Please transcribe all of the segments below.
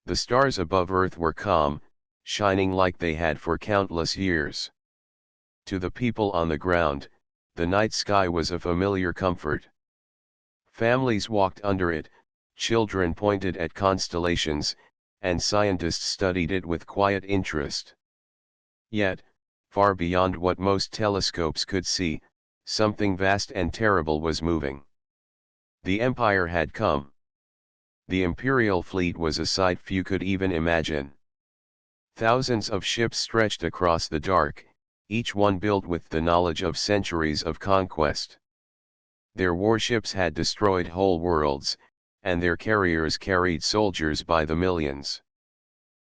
The stars above Earth were calm, shining like they had for countless years. To the people on the ground, the night sky was a familiar comfort. Families walked under it, children pointed at constellations, and scientists studied it with quiet interest. Yet, far beyond what most telescopes could see, something vast and terrible was moving. The Empire had come. The Imperial fleet was a sight few could even imagine. Thousands of ships stretched across the dark, each one built with the knowledge of centuries of conquest. Their warships had destroyed whole worlds, and their carriers carried soldiers by the millions.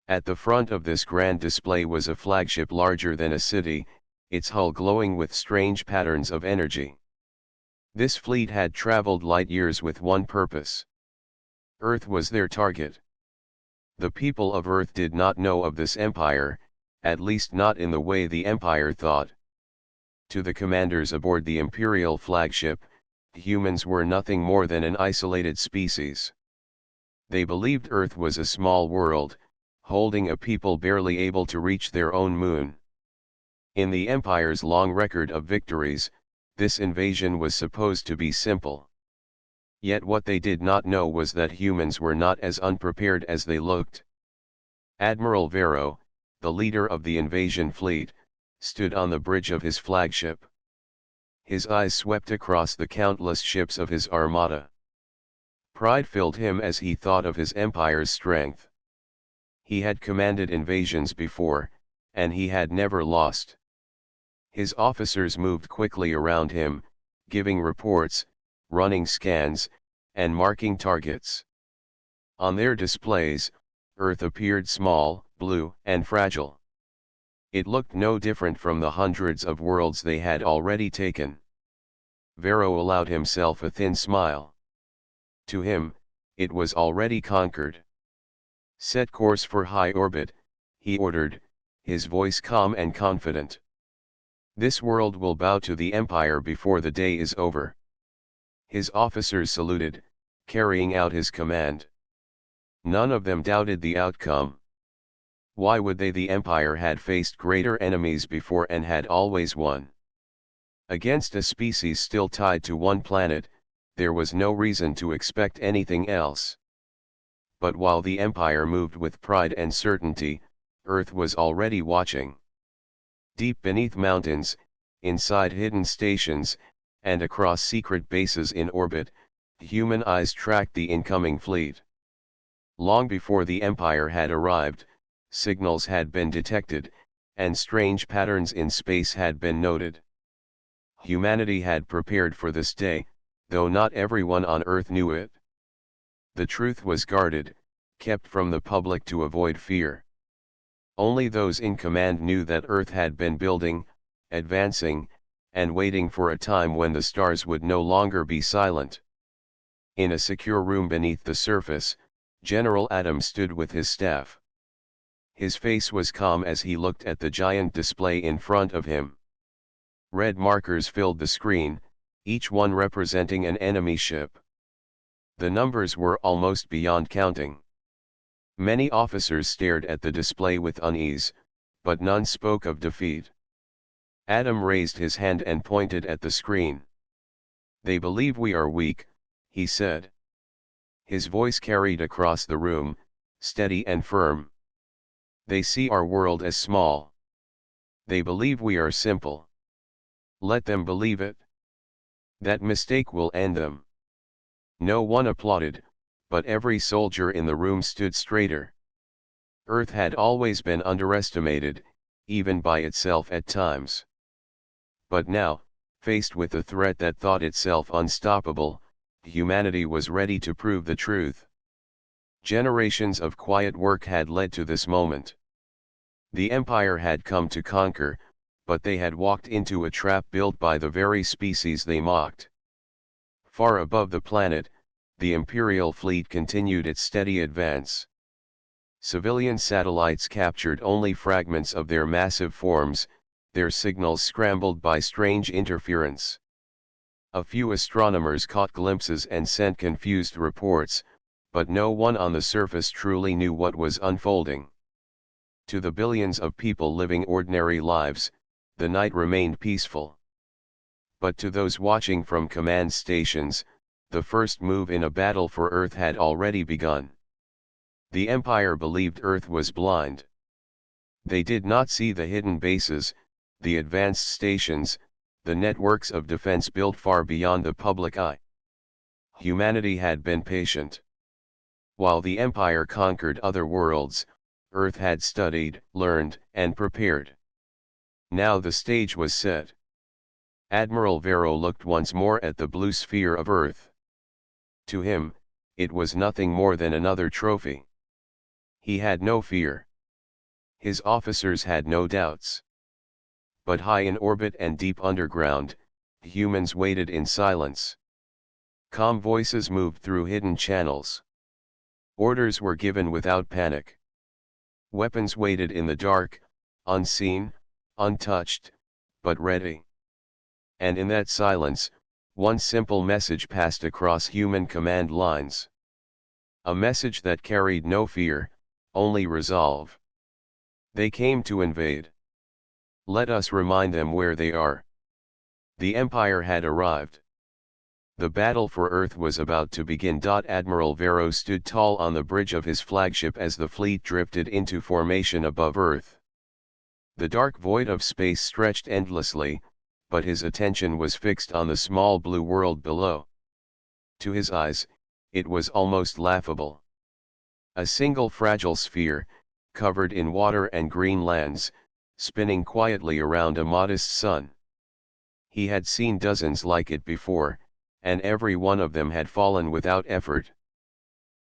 At the front of this grand display was a flagship larger than a city, its hull glowing with strange patterns of energy. This fleet had traveled light years with one purpose. Earth was their target. The people of Earth did not know of this empire, at least not in the way the empire thought. To the commanders aboard the Imperial flagship, humans were nothing more than an isolated species. They believed Earth was a small world, holding a people barely able to reach their own moon. In the Empire's long record of victories, this invasion was supposed to be simple. Yet what they did not know was that humans were not as unprepared as they looked. Admiral Vero, the leader of the invasion fleet, stood on the bridge of his flagship. His eyes swept across the countless ships of his armada. Pride filled him as he thought of his empire's strength. He had commanded invasions before, and he had never lost. His officers moved quickly around him, giving reports, running scans, and marking targets. On their displays, Earth appeared small, blue, and fragile. It looked no different from the hundreds of worlds they had already taken. Vero allowed himself a thin smile. To him, it was already conquered. Set course for high orbit, he ordered, his voice calm and confident. This world will bow to the Empire before the day is over. His officers saluted, carrying out his command. None of them doubted the outcome. Why would they? The Empire had faced greater enemies before and had always won. Against a species still tied to one planet, there was no reason to expect anything else. But while the Empire moved with pride and certainty, Earth was already watching. Deep beneath mountains, inside hidden stations, and across secret bases in orbit, human eyes tracked the incoming fleet. Long before the Empire had arrived, signals had been detected, and strange patterns in space had been noted. Humanity had prepared for this day, though not everyone on Earth knew it. The truth was guarded, kept from the public to avoid fear. Only those in command knew that Earth had been building, advancing, and waiting for a time when the stars would no longer be silent. In a secure room beneath the surface, General Adams stood with his staff. His face was calm as he looked at the giant display in front of him. Red markers filled the screen, each one representing an enemy ship. The numbers were almost beyond counting. Many officers stared at the display with unease, but none spoke of defeat. Adam raised his hand and pointed at the screen. "They believe we are weak," he said. His voice carried across the room, steady and firm. "They see our world as small. They believe we are simple. Let them believe it. That mistake will end them." No one applauded, but every soldier in the room stood straighter. Earth had always been underestimated, even by itself at times. But now, faced with a threat that thought itself unstoppable, humanity was ready to prove the truth. Generations of quiet work had led to this moment. The Empire had come to conquer, but they had walked into a trap built by the very species they mocked. Far above the planet, the Imperial fleet continued its steady advance. Civilian satellites captured only fragments of their massive forms, their signals scrambled by strange interference. A few astronomers caught glimpses and sent confused reports, but no one on the surface truly knew what was unfolding. To the billions of people living ordinary lives, the night remained peaceful. But to those watching from command stations, the first move in a battle for Earth had already begun. The Empire believed Earth was blind. They did not see the hidden bases, the advanced stations, the networks of defense built far beyond the public eye. Humanity had been patient. While the Empire conquered other worlds, Earth had studied, learned, and prepared. Now the stage was set. Admiral Vero looked once more at the blue sphere of Earth. To him, it was nothing more than another trophy. He had no fear. His officers had no doubts. But high in orbit and deep underground, humans waited in silence. Calm voices moved through hidden channels. Orders were given without panic. Weapons waited in the dark, unseen, untouched, but ready. And in that silence, one simple message passed across human command lines. A message that carried no fear, only resolve. They came to invade. Let us remind them where they are. The Empire had arrived. The battle for Earth was about to begin. Admiral Vero stood tall on the bridge of his flagship as the fleet drifted into formation above Earth. The dark void of space stretched endlessly, but his attention was fixed on the small blue world below. To his eyes, it was almost laughable. A single fragile sphere, covered in water and green lands, spinning quietly around a modest sun. He had seen dozens like it before, and every one of them had fallen without effort.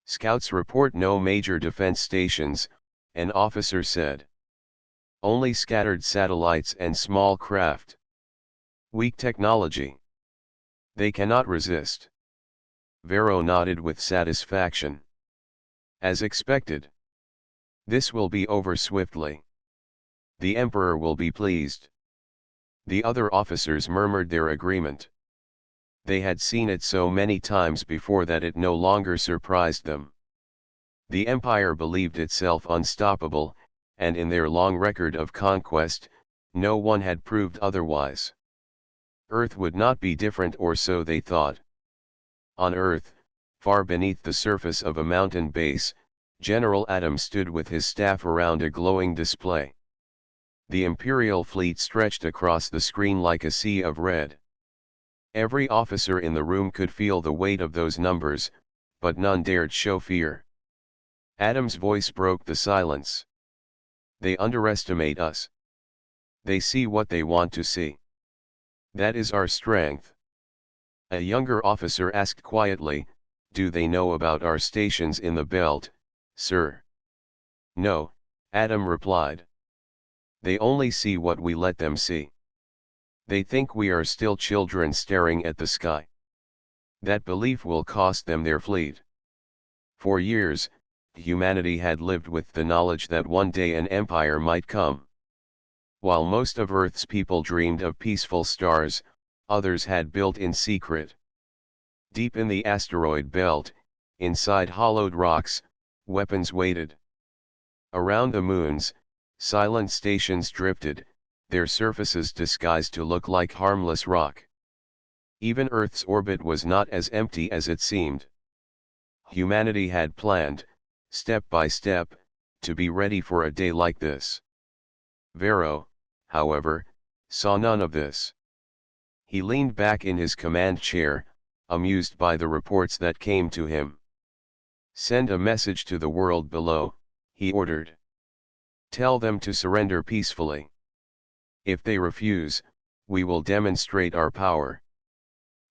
Scouts report no major defense stations, an officer said. Only scattered satellites and small craft. Weak technology. They cannot resist. Vero nodded with satisfaction. As expected. This will be over swiftly. The Emperor will be pleased. The other officers murmured their agreement. They had seen it so many times before that it no longer surprised them. The Empire believed itself unstoppable, and in their long record of conquest, no one had proved otherwise. Earth would not be different, or so they thought. On Earth, far beneath the surface of a mountain base, General Adams stood with his staff around a glowing display. The Imperial fleet stretched across the screen like a sea of red. Every officer in the room could feel the weight of those numbers, but none dared show fear. Adams' voice broke the silence. They underestimate us. They see what they want to see. That is our strength. A younger officer asked quietly, "Do they know about our stations in the belt, sir?" "No," Adam replied. "They only see what we let them see. They think we are still children staring at the sky. That belief will cost them their fleet." For years, humanity had lived with the knowledge that one day an empire might come. While most of Earth's people dreamed of peaceful stars, others had built in secret. Deep in the asteroid belt, inside hollowed rocks, weapons waited. Around the moons, silent stations drifted, their surfaces disguised to look like harmless rock. Even Earth's orbit was not as empty as it seemed. Humanity had planned, step by step, to be ready for a day like this. Vero, however, saw none of this. He leaned back in his command chair, amused by the reports that came to him. "Send a message to the world below," he ordered. "Tell them to surrender peacefully. If they refuse, we will demonstrate our power."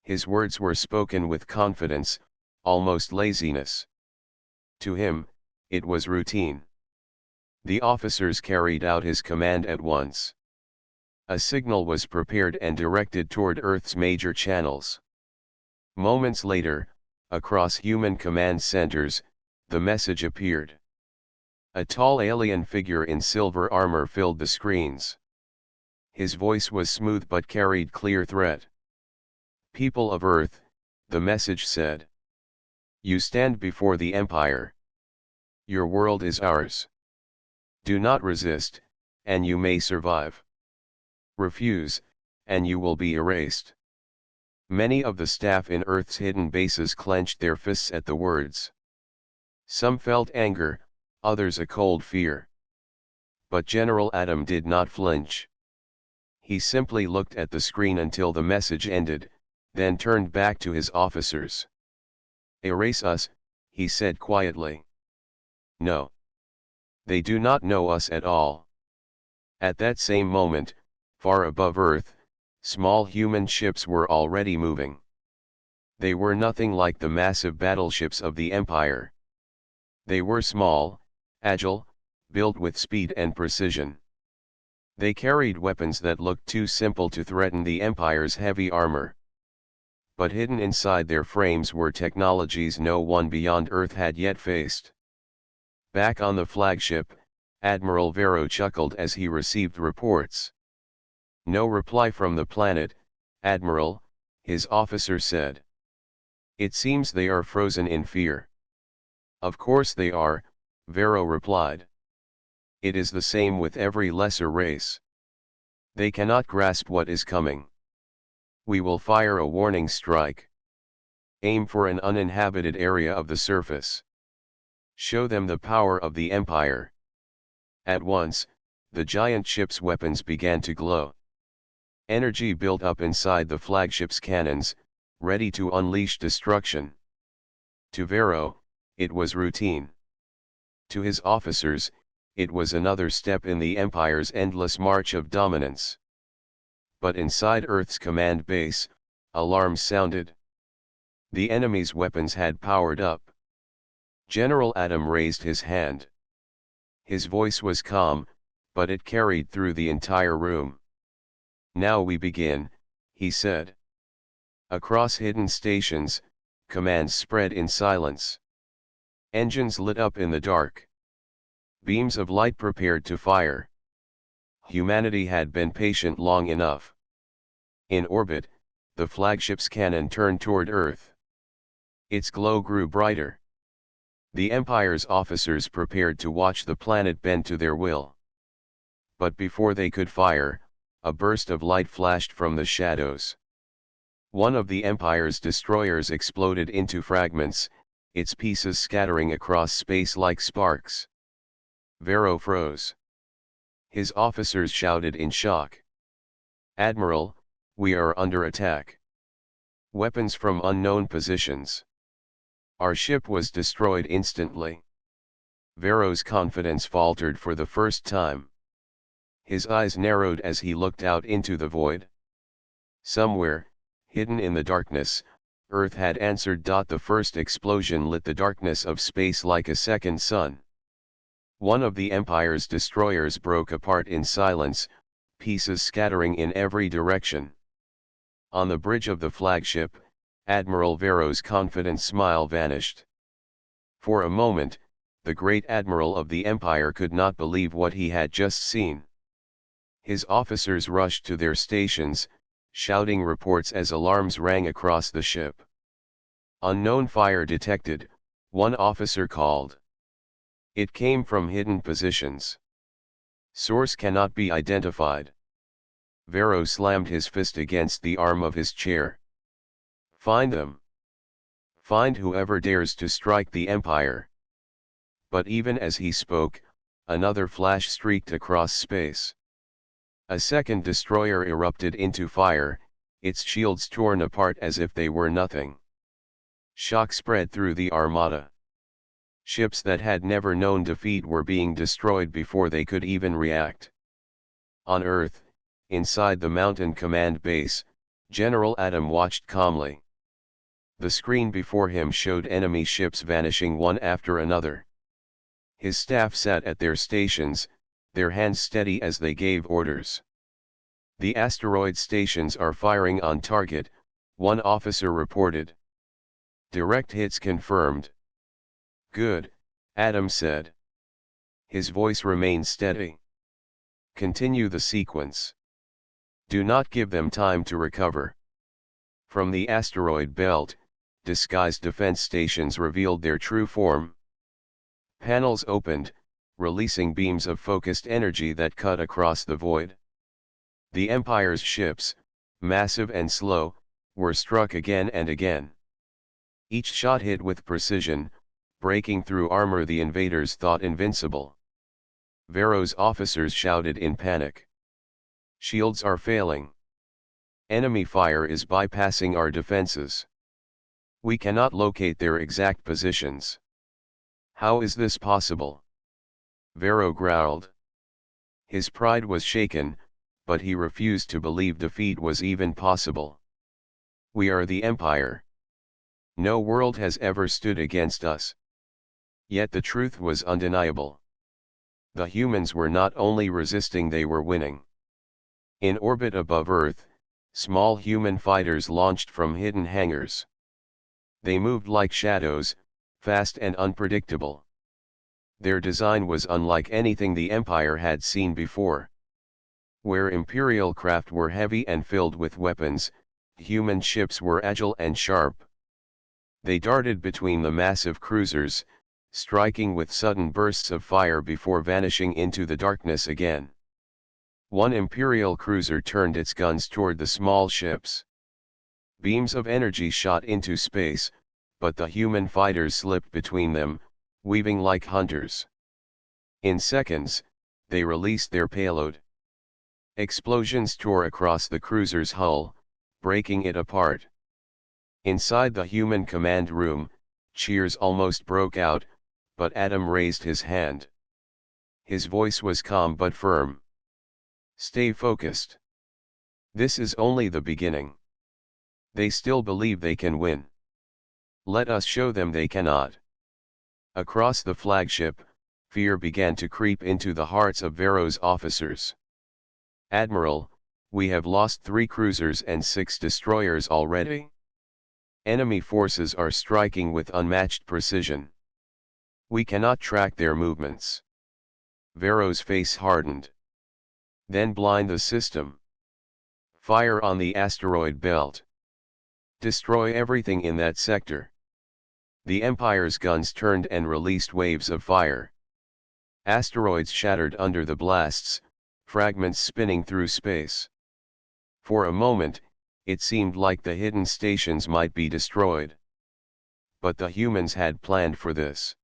His words were spoken with confidence, almost laziness. To him, it was routine. The officers carried out his command at once. A signal was prepared and directed toward Earth's major channels. Moments later, across human command centers, the message appeared. A tall alien figure in silver armor filled the screens. His voice was smooth but carried clear threat. "People of Earth," the message said. You stand before the Empire. Your world is ours. Do not resist, and you may survive. Refuse, and you will be erased. Many of the staff in Earth's hidden bases clenched their fists at the words. Some felt anger, others a cold fear. But General Adam did not flinch. He simply looked at the screen until the message ended, then turned back to his officers. Erase us, he said quietly. No. They do not know us at all. At that same moment, far above Earth, small human ships were already moving. They were nothing like the massive battleships of the Empire. They were small, agile, built with speed and precision. They carried weapons that looked too simple to threaten the Empire's heavy armor. But hidden inside their frames were technologies no one beyond Earth had yet faced. Back on the flagship, Admiral Vero chuckled as he received reports. No reply from the planet, Admiral, his officer said. It seems they are frozen in fear. Of course they are, Vero replied. It is the same with every lesser race. They cannot grasp what is coming. We will fire a warning strike. Aim for an uninhabited area of the surface. Show them the power of the Empire. At once, the giant ship's weapons began to glow. Energy built up inside the flagship's cannons, ready to unleash destruction. To Vero, it was routine. To his officers, it was another step in the Empire's endless march of dominance. But inside Earth's command base, alarms sounded. The enemy's weapons had powered up. General Adam raised his hand. His voice was calm, but it carried through the entire room. Now we begin, he said. Across hidden stations, commands spread in silence. Engines lit up in the dark. Beams of light prepared to fire. Humanity had been patient long enough. In orbit, the flagship's cannon turned toward Earth. Its glow grew brighter. The Empire's officers prepared to watch the planet bend to their will. But before they could fire, a burst of light flashed from the shadows. One of the Empire's destroyers exploded into fragments, its pieces scattering across space like sparks. Vero froze. His officers shouted in shock. Admiral, we are under attack. Weapons from unknown positions. Our ship was destroyed instantly. Vero's confidence faltered for the first time. His eyes narrowed as he looked out into the void. Somewhere, hidden in the darkness, Earth had answered. The first explosion lit the darkness of space like a second sun. One of the Empire's destroyers broke apart in silence, pieces scattering in every direction. On the bridge of the flagship, Admiral Vero's confident smile vanished. For a moment, the great admiral of the Empire could not believe what he had just seen. His officers rushed to their stations, shouting reports as alarms rang across the ship. Unknown fire detected, one officer called. It came from hidden positions. Source cannot be identified. Vero slammed his fist against the arm of his chair. Find them. Find whoever dares to strike the Empire. But even as he spoke, another flash streaked across space. A second destroyer erupted into fire, its shields torn apart as if they were nothing. Shock spread through the armada. Ships that had never known defeat were being destroyed before they could even react. On Earth, inside the mountain command base, General Adam watched calmly. The screen before him showed enemy ships vanishing one after another. His staff sat at their stations, their hands steady as they gave orders. The asteroid stations are firing on target, one officer reported. Direct hits confirmed. Good, Adam said. His voice remained steady. Continue the sequence. Do not give them time to recover. From the asteroid belt, disguised defense stations revealed their true form. Panels opened, releasing beams of focused energy that cut across the void. The Empire's ships, massive and slow, were struck again and again. Each shot hit with precision, breaking through armor the invaders thought invincible. Vero's officers shouted in panic. Shields are failing. Enemy fire is bypassing our defenses. We cannot locate their exact positions. How is this possible? Vero growled. His pride was shaken, but he refused to believe defeat was even possible. We are the Empire. No world has ever stood against us. Yet the truth was undeniable. The humans were not only resisting, they were winning. In orbit above Earth, small human fighters launched from hidden hangars. They moved like shadows, fast and unpredictable. Their design was unlike anything the Empire had seen before. Where Imperial craft were heavy and filled with weapons, human ships were agile and sharp. They darted between the massive cruisers, striking with sudden bursts of fire before vanishing into the darkness again. One Imperial cruiser turned its guns toward the small ships. Beams of energy shot into space, but the human fighters slipped between them, weaving like hunters. In seconds, they released their payload. Explosions tore across the cruiser's hull, breaking it apart. Inside the human command room, cheers almost broke out, but Adam raised his hand. His voice was calm but firm. Stay focused. This is only the beginning. They still believe they can win. Let us show them they cannot. Across the flagship, fear began to creep into the hearts of Vero's officers. Admiral, we have lost 3 cruisers and 6 destroyers already. Enemy forces are striking with unmatched precision. We cannot track their movements. Vero's face hardened. Then blind the system. Fire on the asteroid belt. Destroy everything in that sector. The Empire's guns turned and released waves of fire. Asteroids shattered under the blasts, fragments spinning through space. For a moment, it seemed like the hidden stations might be destroyed. But the humans had planned for this.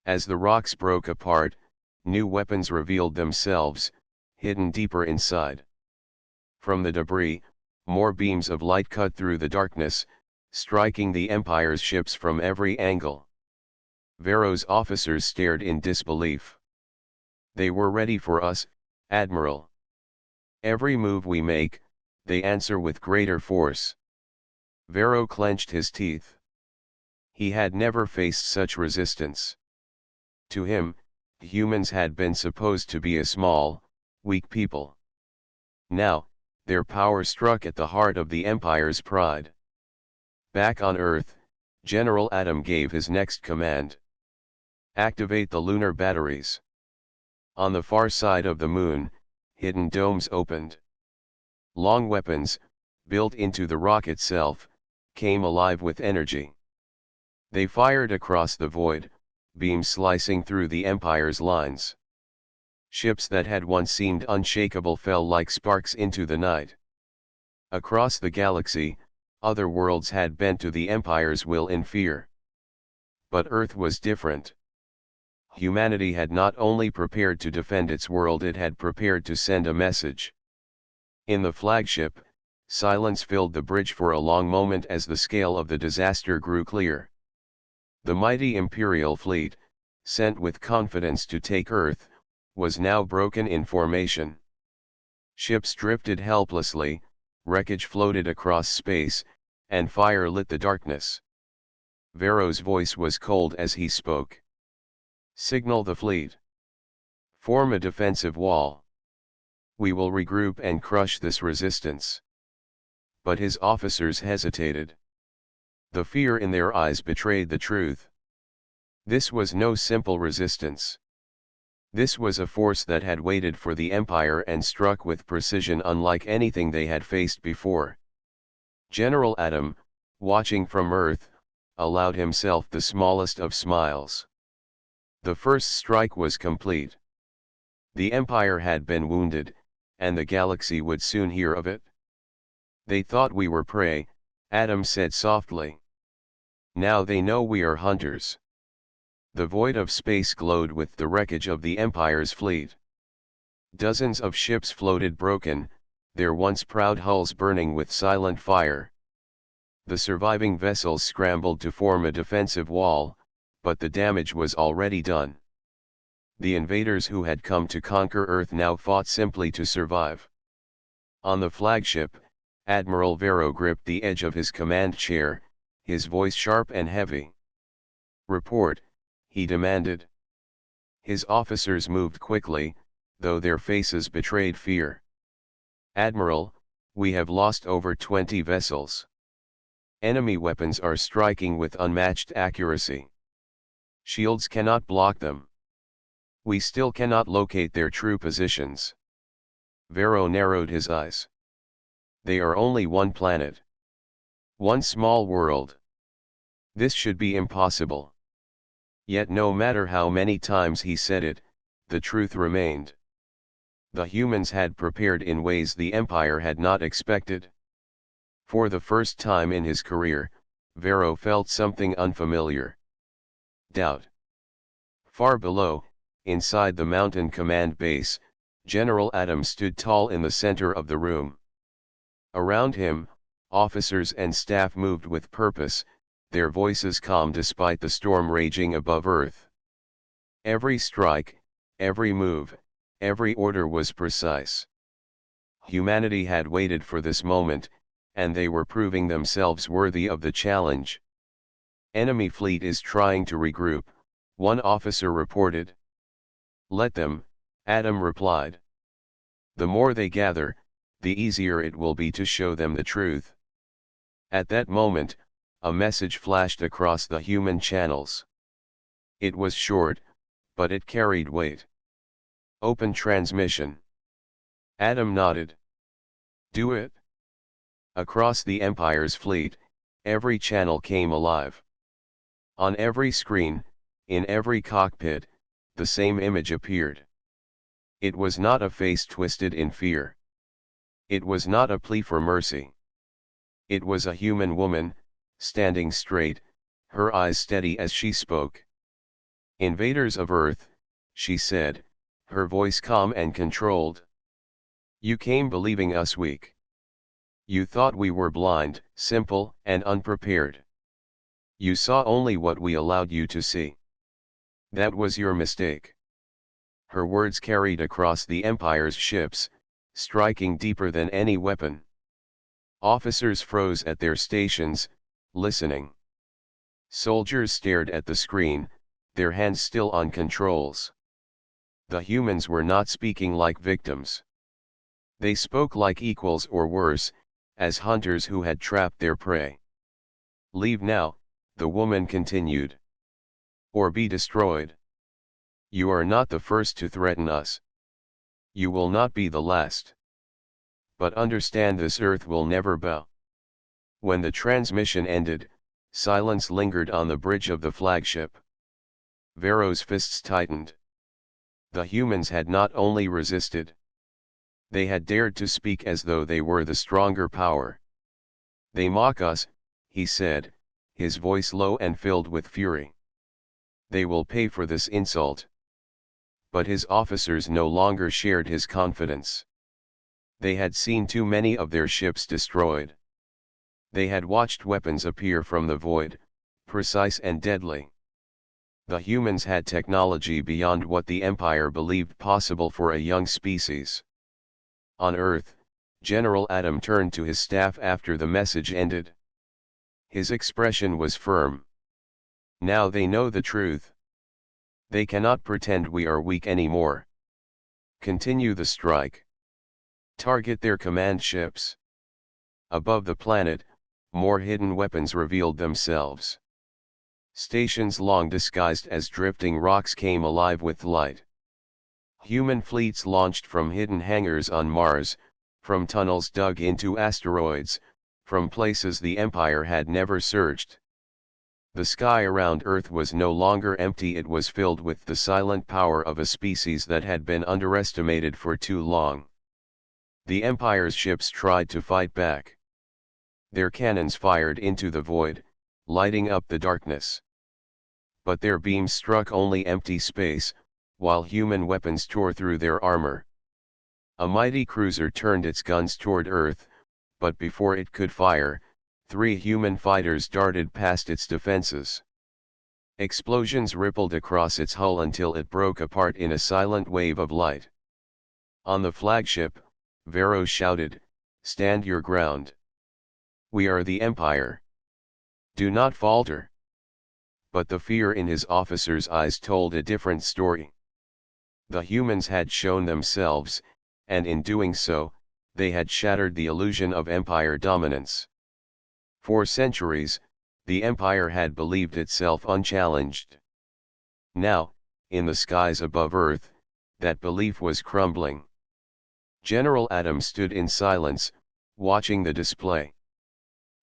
As the rocks broke apart, new weapons revealed themselves, hidden deeper inside. From the debris, more beams of light cut through the darkness, striking the Empire's ships from every angle. Vero's officers stared in disbelief. They were ready for us, Admiral. Every move we make, they answer with greater force. Vero clenched his teeth. He had never faced such resistance. To him, humans had been supposed to be a small, weak people. Now, their power struck at the heart of the Empire's pride. Back on Earth, General Adam gave his next command. Activate the lunar batteries. On the far side of the moon, hidden domes opened. Long weapons, built into the rock itself, came alive with energy. They fired across the void, beams slicing through the Empire's lines. Ships that had once seemed unshakable fell like sparks into the night. Across the galaxy, other worlds had bent to the Empire's will in fear. But Earth was different. Humanity had not only prepared to defend its world, it had prepared to send a message. In the flagship, silence filled the bridge for a long moment as the scale of the disaster grew clear. The mighty Imperial fleet, sent with confidence to take Earth, was now broken in formation. Ships drifted helplessly, wreckage floated across space, and fire lit the darkness. Vero's voice was cold as he spoke. Signal the fleet. Form a defensive wall. We will regroup and crush this resistance. But his officers hesitated. The fear in their eyes betrayed the truth. This was no simple resistance. This was a force that had waited for the Empire and struck with precision unlike anything they had faced before. General Adam, watching from Earth, allowed himself the smallest of smiles. The first strike was complete. The Empire had been wounded, and the galaxy would soon hear of it. They thought we were prey, Adam said softly. Now they know we are hunters. The void of space glowed with the wreckage of the Empire's fleet. Dozens of ships floated broken, their once proud hulls burning with silent fire. The surviving vessels scrambled to form a defensive wall, but the damage was already done. The invaders who had come to conquer Earth now fought simply to survive. On the flagship, Admiral Vero gripped the edge of his command chair, his voice sharp and heavy. "Report," he demanded. His officers moved quickly, though their faces betrayed fear. "Admiral, we have lost over 20 vessels. Enemy weapons are striking with unmatched accuracy. Shields cannot block them. We still cannot locate their true positions." Vero narrowed his eyes. "They are only one planet. One small world. This should be impossible." Yet no matter how many times he said it, the truth remained. The humans had prepared in ways the Empire had not expected. For the first time in his career, Vero felt something unfamiliar. Doubt. Far below, inside the mountain command base, General Adam stood tall in the center of the room. Around him, officers and staff moved with purpose, their voices calm despite the storm raging above Earth. Every strike, every move, every order was precise. Humanity had waited for this moment, and they were proving themselves worthy of the challenge. "Enemy fleet is trying to regroup," one officer reported. "Let them," Adam replied. "The more they gather, the easier it will be to show them the truth." At that moment, a message flashed across the human channels. It was short, but it carried weight. "Open transmission." Adam nodded. "Do it." Across the Empire's fleet, every channel came alive. On every screen, in every cockpit, the same image appeared. It was not a face twisted in fear. It was not a plea for mercy. It was a human woman, standing straight, her eyes steady as she spoke. "Invaders of Earth," she said, her voice calm and controlled. "You came believing us weak. You thought we were blind, simple, and unprepared. You saw only what we allowed you to see. That was your mistake." Her words carried across the Empire's ships, striking deeper than any weapon. Officers froze at their stations, listening. Soldiers stared at the screen, their hands still on controls. The humans were not speaking like victims. They spoke like equals or worse, as hunters who had trapped their prey. "Leave now," the woman continued. "Or be destroyed. You are not the first to threaten us. You will not be the last. But understand this Earth will never bow." When the transmission ended, silence lingered on the bridge of the flagship. Vero's fists tightened. The humans had not only resisted. They had dared to speak as though they were the stronger power. "They mock us," he said, his voice low and filled with fury. "They will pay for this insult." But his officers no longer shared his confidence. They had seen too many of their ships destroyed. They had watched weapons appear from the void, precise and deadly. The humans had technology beyond what the Empire believed possible for a young species. On Earth, General Adam turned to his staff after the message ended. His expression was firm. "Now they know the truth. They cannot pretend we are weak anymore. Continue the strike. Target their command ships." Above the planet, more hidden weapons revealed themselves. Stations long disguised as drifting rocks came alive with light. Human fleets launched from hidden hangars on Mars, from tunnels dug into asteroids, from places the Empire had never searched. The sky around Earth was no longer empty, it was filled with the silent power of a species that had been underestimated for too long. The Empire's ships tried to fight back. Their cannons fired into the void, lighting up the darkness. But their beams struck only empty space, while human weapons tore through their armor. A mighty cruiser turned its guns toward Earth, but before it could fire, 3 human fighters darted past its defenses. Explosions rippled across its hull until it broke apart in a silent wave of light. On the flagship, Vero shouted, "Stand your ground. We are the Empire. Do not falter." But the fear in his officers' eyes told a different story. The humans had shown themselves, and in doing so, they had shattered the illusion of Empire dominance. For centuries, the Empire had believed itself unchallenged. Now, in the skies above Earth, that belief was crumbling. General Adams stood in silence, watching the display.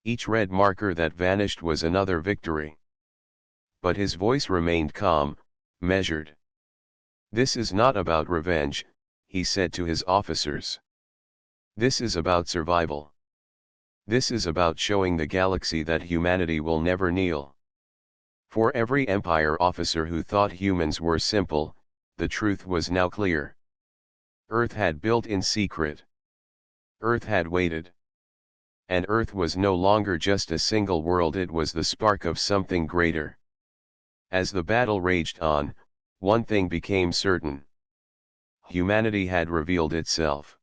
Each red marker that vanished was another victory. But his voice remained calm, measured. "This is not about revenge," he said to his officers. "This is about survival. This is about showing the galaxy that humanity will never kneel." For every Empire officer who thought humans were simple, the truth was now clear. Earth had built in secret. Earth had waited. And Earth was no longer just a single world, it was the spark of something greater. As the battle raged on, one thing became certain. Humanity had revealed itself.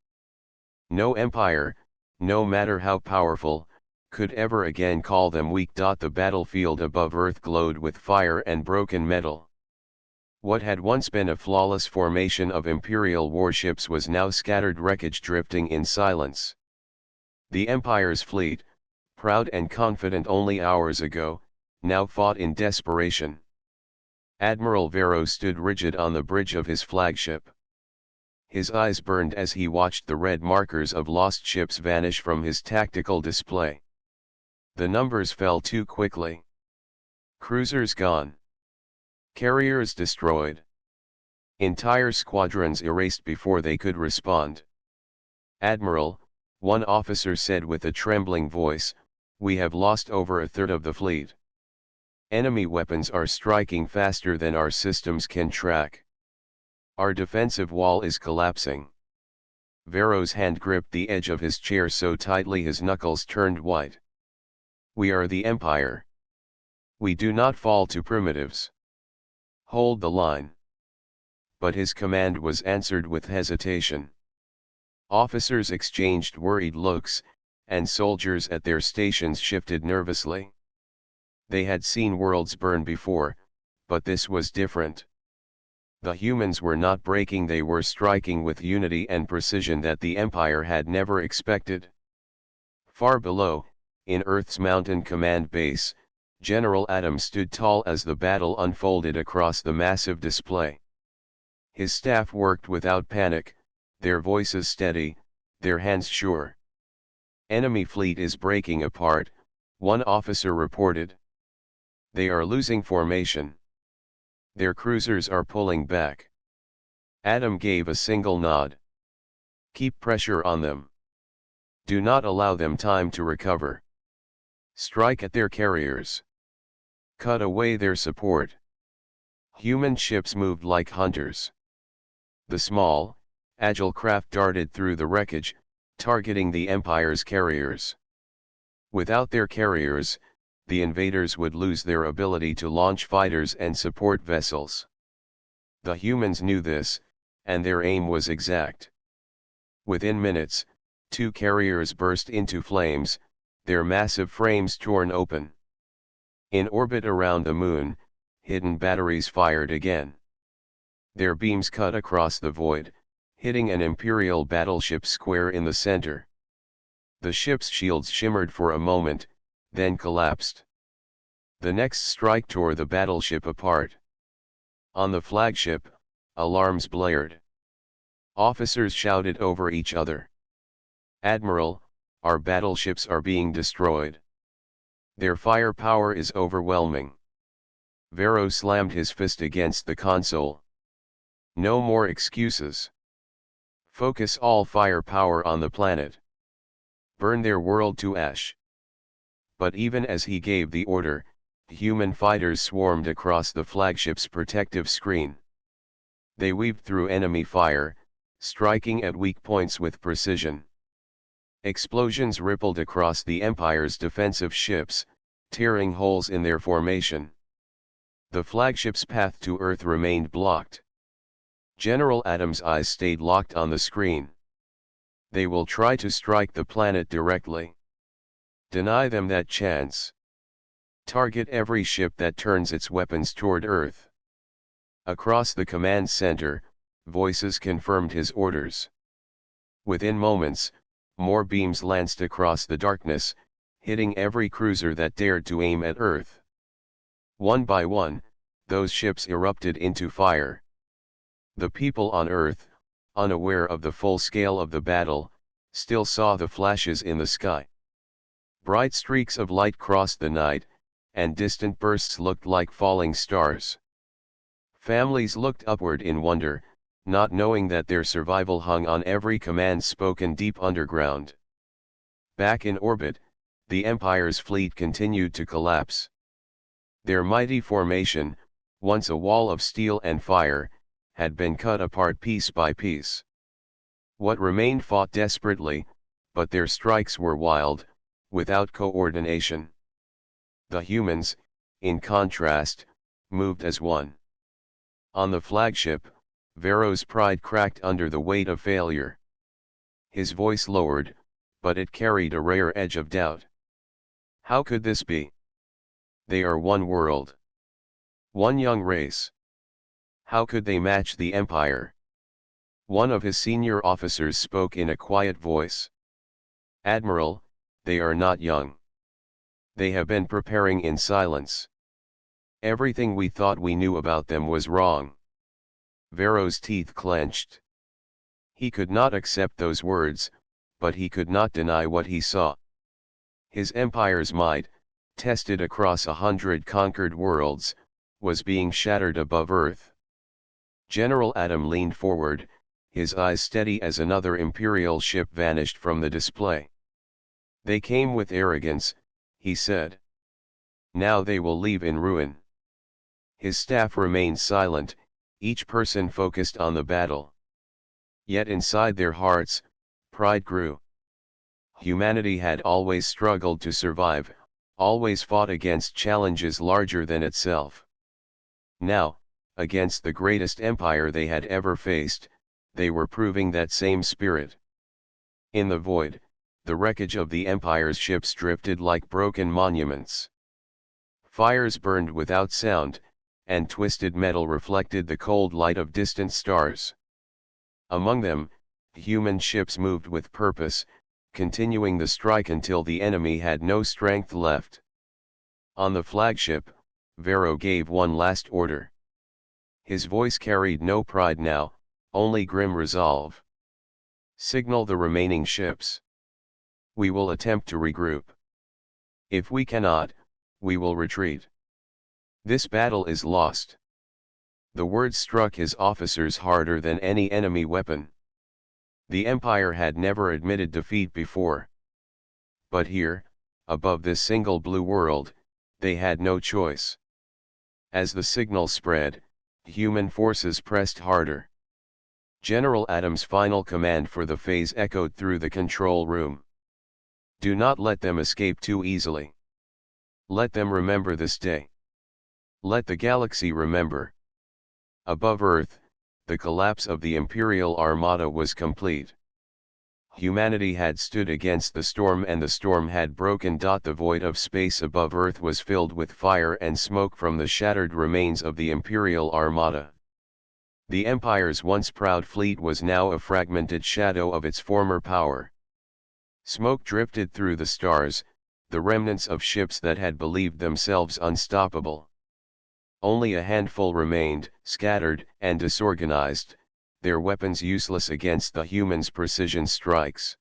No empire, no matter how powerful, could ever again call them weak. The battlefield above Earth glowed with fire and broken metal. What had once been a flawless formation of Imperial warships was now scattered wreckage drifting in silence. The Empire's fleet, proud and confident only hours ago, now fought in desperation. Admiral Vero stood rigid on the bridge of his flagship. His eyes burned as he watched the red markers of lost ships vanish from his tactical display. The numbers fell too quickly. Cruisers gone. Carriers destroyed. Entire squadrons erased before they could respond. "Admiral," one officer said with a trembling voice, "we have lost over a third of the fleet. Enemy weapons are striking faster than our systems can track. Our defensive wall is collapsing." Vero's hand gripped the edge of his chair so tightly his knuckles turned white. "We are the Empire. We do not fall to primitives. Hold the line." But his command was answered with hesitation. Officers exchanged worried looks, and soldiers at their stations shifted nervously. They had seen worlds burn before, but this was different. The humans were not breaking, they were striking with unity and precision that the Empire had never expected. Far below, in Earth's mountain command base, General Adams stood tall as the battle unfolded across the massive display. His staff worked without panic, their voices steady, their hands sure. "Enemy fleet is breaking apart," one officer reported. "They are losing formation. Their cruisers are pulling back." Adam gave a single nod. "Keep pressure on them. Do not allow them time to recover. Strike at their carriers. Cut away their support." Human ships moved like hunters. The small, agile craft darted through the wreckage, targeting the Empire's carriers. Without their carriers, the invaders would lose their ability to launch fighters and support vessels. The humans knew this, and their aim was exact. Within minutes, 2 carriers burst into flames, their massive frames torn open. In orbit around the moon, hidden batteries fired again. Their beams cut across the void, hitting an Imperial battleship square in the center. The ship's shields shimmered for a moment, then collapsed. The next strike tore the battleship apart. On the flagship, alarms blared. Officers shouted over each other. "Admiral, our battleships are being destroyed. Their firepower is overwhelming." Vero slammed his fist against the console. No more excuses. Focus all firepower on the planet. Burn their world to ash. But even as he gave the order, human fighters swarmed across the flagship's protective screen. They weaved through enemy fire, striking at weak points with precision. Explosions rippled across the Empire's defensive ships, tearing holes in their formation. The flagship's path to Earth remained blocked. General Adams' eyes stayed locked on the screen. They will try to strike the planet directly. Deny them that chance. Target every ship that turns its weapons toward Earth. Across the command center, voices confirmed his orders. Within moments, more beams lanced across the darkness, hitting every cruiser that dared to aim at Earth. One by one, those ships erupted into fire. The people on Earth, unaware of the full scale of the battle, still saw the flashes in the sky. Bright streaks of light crossed the night, and distant bursts looked like falling stars. Families looked upward in wonder, not knowing that their survival hung on every command spoken deep underground. Back in orbit, the Empire's fleet continued to collapse. Their mighty formation, once a wall of steel and fire, had been cut apart piece by piece. What remained fought desperately, but their strikes were wild, without coordination. The humans, in contrast, moved as one. On the flagship, Vero's pride cracked under the weight of failure. His voice lowered, but it carried a rare edge of doubt. How could this be? They are one world. One young race. How could they match the Empire? One of his senior officers spoke in a quiet voice. Admiral, they are not young. They have been preparing in silence. Everything we thought we knew about them was wrong. Vero's teeth clenched. He could not accept those words, but he could not deny what he saw. His empire's might, tested across 100 conquered worlds, was being shattered above Earth. General Adam leaned forward, his eyes steady as another Imperial ship vanished from the display. They came with arrogance, he said. Now they will leave in ruin. His staff remained silent, each person focused on the battle. Yet inside their hearts, pride grew. Humanity had always struggled to survive, always fought against challenges larger than itself. Now, against the greatest empire they had ever faced, they were proving that same spirit. In the void, the wreckage of the Empire's ships drifted like broken monuments. Fires burned without sound, and twisted metal reflected the cold light of distant stars. Among them, human ships moved with purpose, continuing the strike until the enemy had no strength left. On the flagship, Vero gave one last order. His voice carried no pride now, only grim resolve. Signal the remaining ships. We will attempt to regroup. If we cannot, we will retreat. This battle is lost. The words struck his officers harder than any enemy weapon. The Empire had never admitted defeat before. But here, above this single blue world, they had no choice. As the signal spread, human forces pressed harder. General Adams' final command for the phase echoed through the control room. Do not let them escape too easily. Let them remember this day. Let the galaxy remember. Above Earth, the collapse of the Imperial Armada was complete. Humanity had stood against the storm and the storm had broken. The void of space above Earth was filled with fire and smoke from the shattered remains of the Imperial Armada. The Empire's once proud fleet was now a fragmented shadow of its former power. Smoke drifted through the stars, the remnants of ships that had believed themselves unstoppable. Only a handful remained, scattered and disorganized, their weapons useless against the humans' precision strikes.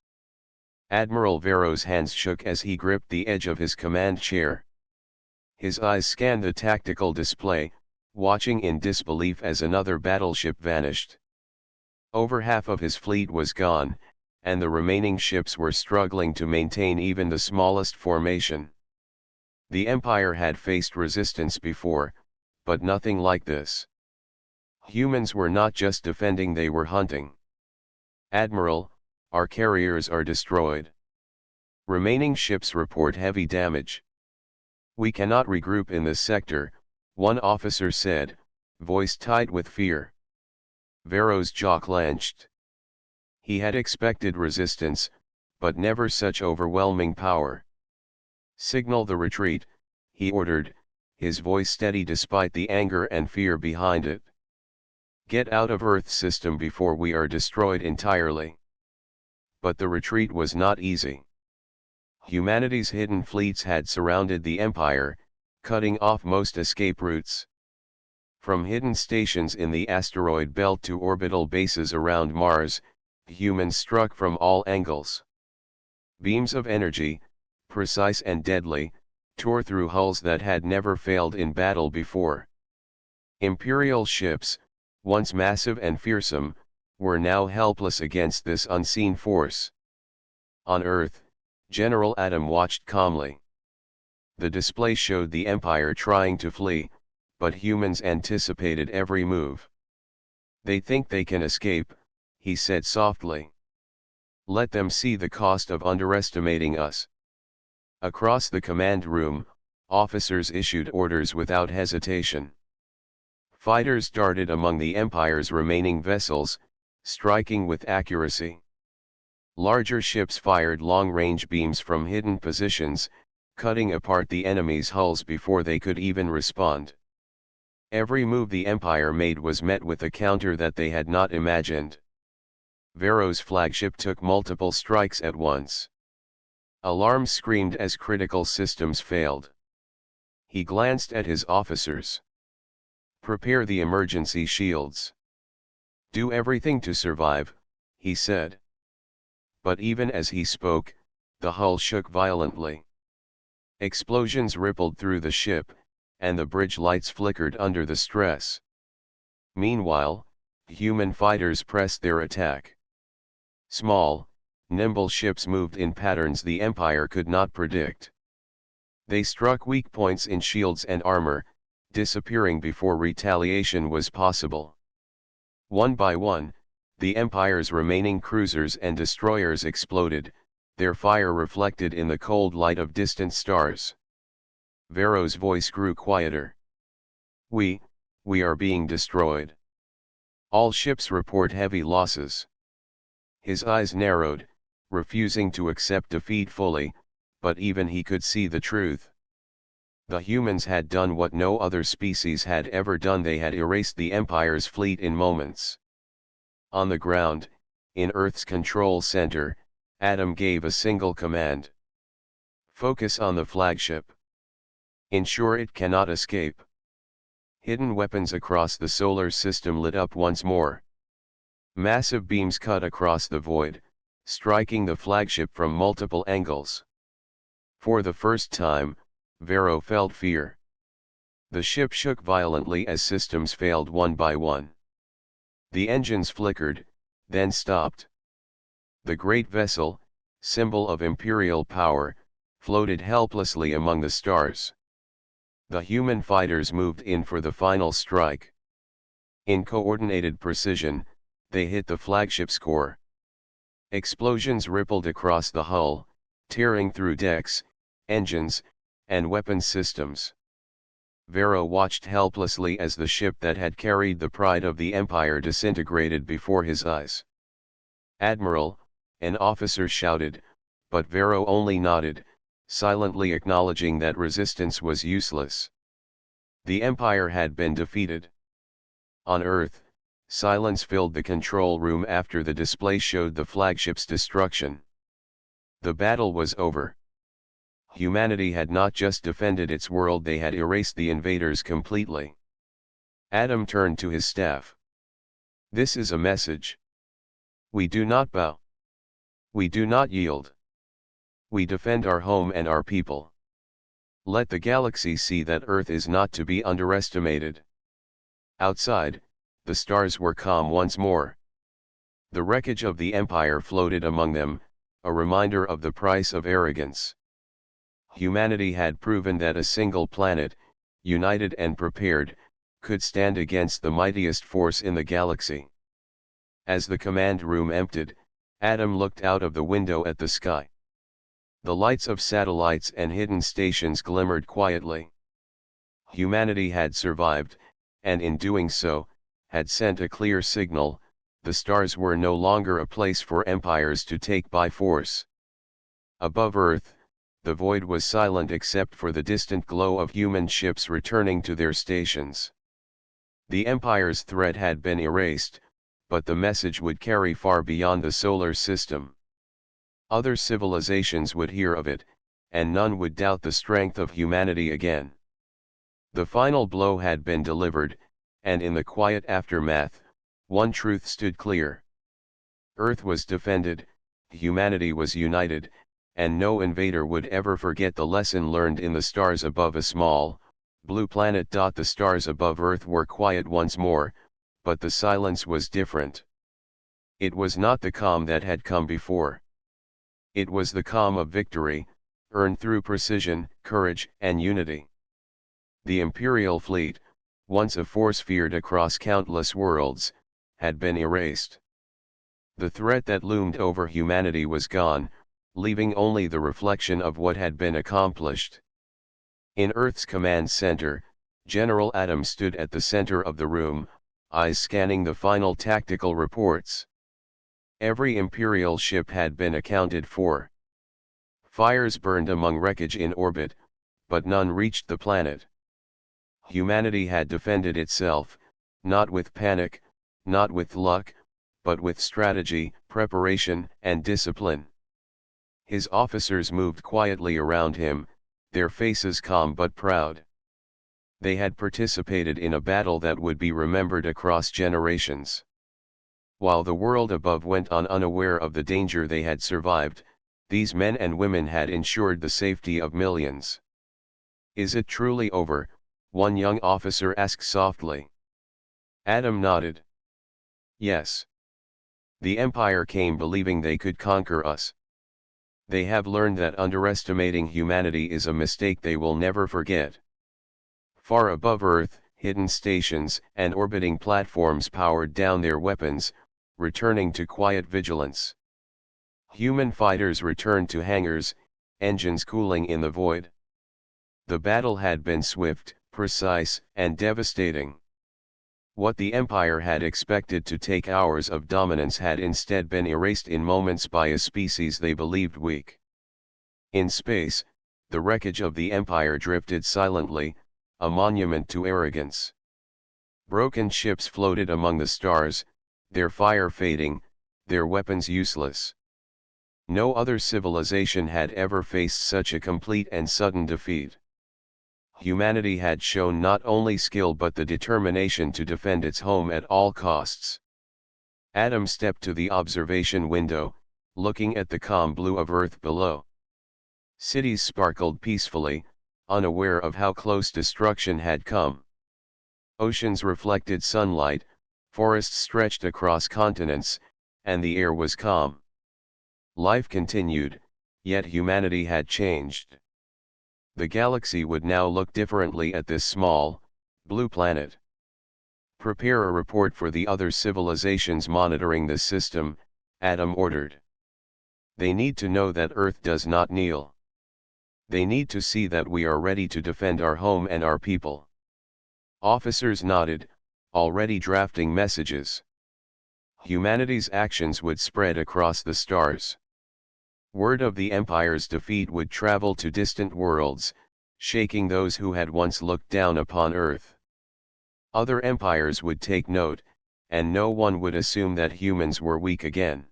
Admiral Vero's hands shook as he gripped the edge of his command chair. His eyes scanned the tactical display, watching in disbelief as another battleship vanished. Over half of his fleet was gone, and the remaining ships were struggling to maintain even the smallest formation. The Empire had faced resistance before, but nothing like this. Humans were not just defending, they were hunting. "Admiral, our carriers are destroyed. Remaining ships report heavy damage. We cannot regroup in this sector," one officer said, voice tight with fear. Vero's jaw clenched. He had expected resistance, but never such overwhelming power. "Signal the retreat," he ordered, his voice steady despite the anger and fear behind it. "Get out of Earth's system before we are destroyed entirely." But the retreat was not easy. Humanity's hidden fleets had surrounded the Empire, cutting off most escape routes. From hidden stations in the asteroid belt to orbital bases around Mars, humans struck from all angles. Beams of energy, precise and deadly, tore through hulls that had never failed in battle before. Imperial ships, once massive and fearsome, were now helpless against this unseen force. On Earth, General Adam watched calmly. The display showed the Empire trying to flee, but humans anticipated every move. "They think they can escape," he said softly. "Let them see the cost of underestimating us." Across the command room, officers issued orders without hesitation. Fighters darted among the Empire's remaining vessels, striking with accuracy. Larger ships fired long-range beams from hidden positions, cutting apart the enemy's hulls before they could even respond. Every move the Empire made was met with a counter that they had not imagined. Vero's flagship took multiple strikes at once. Alarms screamed as critical systems failed. He glanced at his officers. "Prepare the emergency shields. Do everything to survive," he said. But even as he spoke, the hull shook violently. Explosions rippled through the ship, and the bridge lights flickered under the stress. Meanwhile, human fighters pressed their attack. Small, nimble ships moved in patterns the Empire could not predict. They struck weak points in shields and armor, disappearing before retaliation was possible. One by one, the Empire's remaining cruisers and destroyers exploded, their fire reflected in the cold light of distant stars. Vero's voice grew quieter. We are being destroyed. All ships report heavy losses." His eyes narrowed, refusing to accept defeat fully, but even he could see the truth. The humans had done what no other species had ever done. They had erased the Empire's fleet in moments. On the ground, in Earth's control center, Adam gave a single command. "Focus on the flagship. Ensure it cannot escape." Hidden weapons across the solar system lit up once more. Massive beams cut across the void, striking the flagship from multiple angles. For the first time, Vero felt fear. The ship shook violently as systems failed one by one. The engines flickered, then stopped. The great vessel, symbol of Imperial power, floated helplessly among the stars. The human fighters moved in for the final strike. In coordinated precision, they hit the flagship's core. Explosions rippled across the hull, tearing through decks, engines, and weapons systems. Vero watched helplessly as the ship that had carried the pride of the Empire disintegrated before his eyes. "Admiral," an officer shouted, but Vero only nodded, silently acknowledging that resistance was useless. The Empire had been defeated. On Earth, silence filled the control room after the display showed the flagship's destruction. The battle was over. Humanity had not just defended its world, they had erased the invaders completely. Adam turned to his staff. "This is a message. We do not bow. We do not yield. We defend our home and our people. Let the galaxy see that Earth is not to be underestimated. Outside, the stars were calm once more. The wreckage of the Empire floated among them, a reminder of the price of arrogance. Humanity had proven that a single planet, united and prepared, could stand against the mightiest force in the galaxy. As the command room emptied, Adam looked out of the window at the sky. The lights of satellites and hidden stations glimmered quietly. Humanity had survived, and in doing so, had sent a clear signal: the stars were no longer a place for empires to take by force. Above Earth, the void was silent except for the distant glow of human ships returning to their stations. The Empire's threat had been erased, but the message would carry far beyond the solar system. Other civilizations would hear of it, and none would doubt the strength of humanity again. The final blow had been delivered, and in the quiet aftermath, one truth stood clear. Earth was defended, humanity was united, and no invader would ever forget the lesson learned in the stars above a small, blue planet. The stars above Earth were quiet once more, but the silence was different. It was not the calm that had come before. It was the calm of victory, earned through precision, courage, and unity. The Imperial fleet, once a force feared across countless worlds, had been erased. The threat that loomed over humanity was gone, leaving only the reflection of what had been accomplished. In Earth's command center, General Adam stood at the center of the room, eyes scanning the final tactical reports. Every Imperial ship had been accounted for. Fires burned among wreckage in orbit, but none reached the planet. Humanity had defended itself, not with panic, not with luck, but with strategy, preparation, and discipline. His officers moved quietly around him, their faces calm but proud. They had participated in a battle that would be remembered across generations. While the world above went on unaware of the danger they had survived, these men and women had ensured the safety of millions. "Is it truly over?" one young officer asked softly. Adam nodded. "Yes. The Empire came believing they could conquer us. They have learned that underestimating humanity is a mistake they will never forget." Far above Earth, hidden stations and orbiting platforms powered down their weapons, returning to quiet vigilance. Human fighters returned to hangars, engines cooling in the void. The battle had been swift, precise, and devastating. What the Empire had expected to take hours of dominance had instead been erased in moments by a species they believed weak. In space, the wreckage of the Empire drifted silently, a monument to arrogance. Broken ships floated among the stars, their fire fading, their weapons useless. No other civilization had ever faced such a complete and sudden defeat. Humanity had shown not only skill but the determination to defend its home at all costs. Adam stepped to the observation window, looking at the calm blue of Earth below. Cities sparkled peacefully, unaware of how close destruction had come. Oceans reflected sunlight, forests stretched across continents, and the air was calm. Life continued, yet humanity had changed. The galaxy would now look differently at this small, blue planet. "Prepare a report for the other civilizations monitoring this system," Adam ordered. "They need to know that Earth does not kneel. They need to see that we are ready to defend our home and our people." Officers nodded, already drafting messages. Humanity's actions would spread across the stars. Word of the Empire's defeat would travel to distant worlds, shaking those who had once looked down upon Earth. Other empires would take note, and no one would assume that humans were weak again.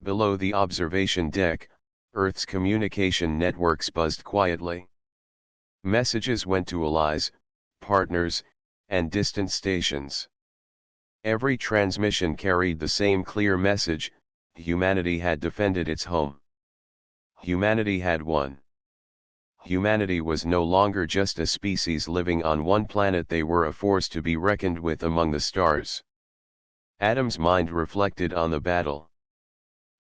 Below the observation deck, Earth's communication networks buzzed quietly. Messages went to allies, partners, and distant stations. Every transmission carried the same clear message: humanity had defended its home. Humanity had won. Humanity was no longer just a species living on one planet, they were a force to be reckoned with among the stars. Adam's mind reflected on the battle.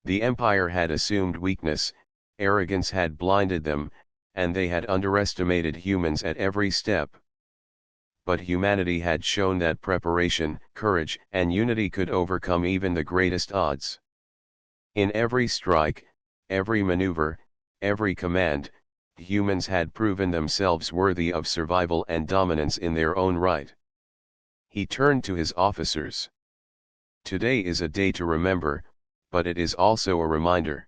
The Empire had assumed weakness, arrogance had blinded them, and they had underestimated humans at every step. But humanity had shown that preparation, courage, and unity could overcome even the greatest odds. In every strike, every maneuver, every command, humans had proven themselves worthy of survival and dominance in their own right. He turned to his officers. Today is a day to remember, but it is also a reminder.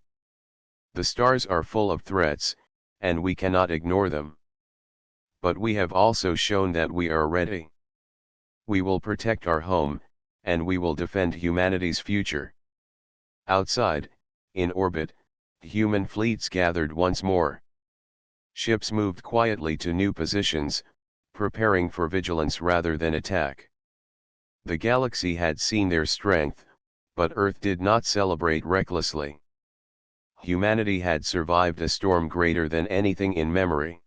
The stars are full of threats, and we cannot ignore them. But we have also shown that we are ready. We will protect our home, and we will defend humanity's future. Outside, in orbit, human fleets gathered once more. Ships moved quietly to new positions, preparing for vigilance rather than attack. The galaxy had seen their strength, but Earth did not celebrate recklessly. Humanity had survived a storm greater than anything in memory.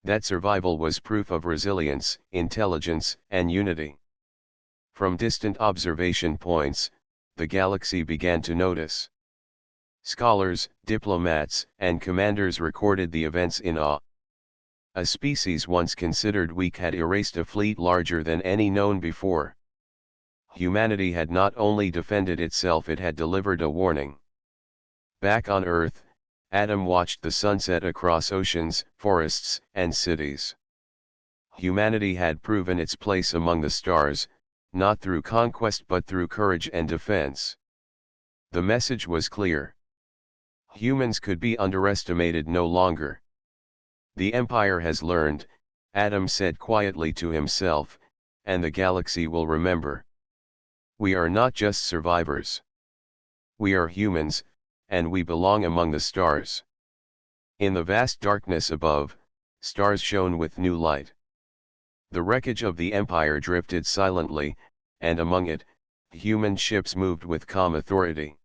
That survival was proof of resilience, intelligence, and unity. From distant observation points, the galaxy began to notice. Scholars, diplomats, and commanders recorded the events in awe. A species once considered weak had erased a fleet larger than any known before. Humanity had not only defended itself, it had delivered a warning. Back on Earth, Adam watched the sunset across oceans, forests, and cities. Humanity had proven its place among the stars, not through conquest but through courage and defense. The message was clear. Humans could be underestimated no longer. The Empire has learned, Adam said quietly to himself, and the galaxy will remember. We are not just survivors. We are humans, and we belong among the stars. In the vast darkness above, stars shone with new light. The wreckage of the Empire drifted silently, and among it, human ships moved with calm authority.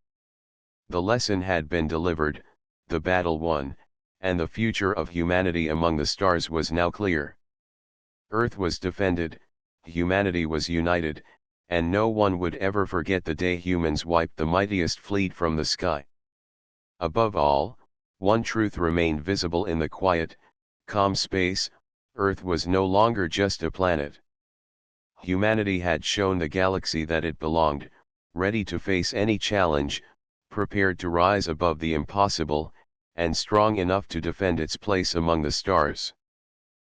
The lesson had been delivered, the battle won, and the future of humanity among the stars was now clear. Earth was defended, humanity was united, and no one would ever forget the day humans wiped the mightiest fleet from the sky. Above all, one truth remained visible in the quiet, calm space: Earth was no longer just a planet. Humanity had shown the galaxy that it belonged, ready to face any challenge, prepared to rise above the impossible, and strong enough to defend its place among the stars.